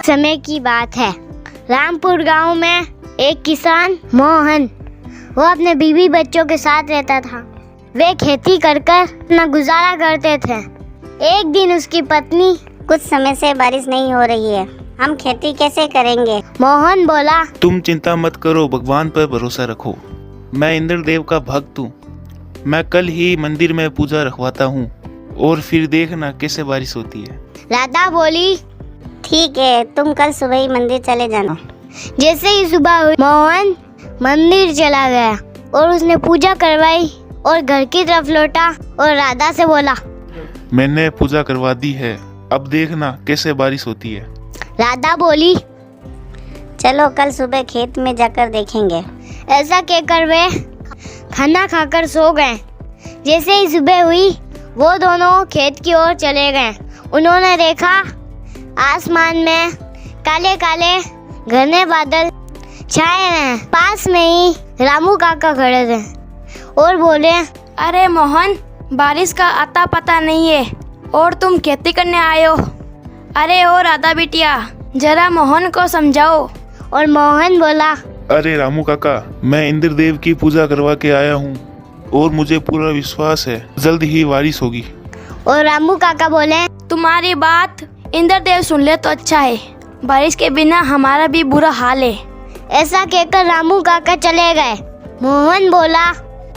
समय की बात है। रामपुर गांव में एक किसान मोहन, वो अपने बीवी बच्चों के साथ रहता था। वे खेती कर अपना गुजारा करते थे। एक दिन उसकी पत्नी, कुछ समय से बारिश नहीं हो रही है, हम खेती कैसे करेंगे? मोहन बोला, तुम चिंता मत करो, भगवान पर भरोसा रखो। मैं इंद्रदेव का भक्त हूँ। मैं कल ही मंदिर में पूजा रखवाता हूँ और फिर देखना कैसे बारिश होती है। राधा बोली, ठीक है, तुम कल सुबह ही मंदिर चले जाना। जैसे ही सुबह हुई, मोहन मंदिर चला गया और उसने पूजा करवाई और घर की तरफ लौटा और राधा से बोला, मैंने पूजा करवा दी है, अब देखना कैसे बारिश होती है। राधा बोली, चलो कल सुबह खेत में जाकर देखेंगे। ऐसा कहकर वे खाना खाकर सो गए। जैसे ही सुबह हुई, वो दोनों खेत की ओर चले गए। उन्होंने देखा आसमान में काले काले घने बादल छाए हैं। पास में ही रामू काका खड़े थे और बोले, अरे मोहन, बारिश का आता पता नहीं है और तुम खेती करने आए हो। अरे ओ राधा बिटिया, जरा मोहन को समझाओ। और मोहन बोला, अरे रामू काका, मैं इंद्रदेव की पूजा करवा के आया हूँ और मुझे पूरा विश्वास है जल्द ही बारिश होगी। और रामू काका बोले, तुम्हारी बात इंद्रदेव सुन ले तो अच्छा है, बारिश के बिना हमारा भी बुरा हाल है। ऐसा कहकर रामू काका चले गए। मोहन बोला,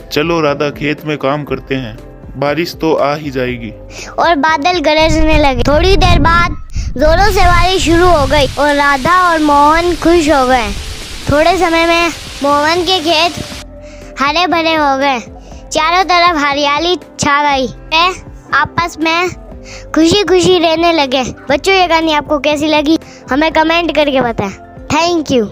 चलो राधा, खेत में काम करते हैं, बारिश तो आ ही जाएगी। और बादल गरजने लगे। थोड़ी देर बाद जोरों से बारिश शुरू हो गई और राधा और मोहन खुश हो गए। थोड़े समय में मोहन के खेत हरे भरे हो गए। चारों तरफ हरियाली छा गई। वे आपस में खुशी खुशी रहने लगे। बच्चों, ये कहानी आपको कैसी लगी हमें कमेंट करके बताएं। Thank you.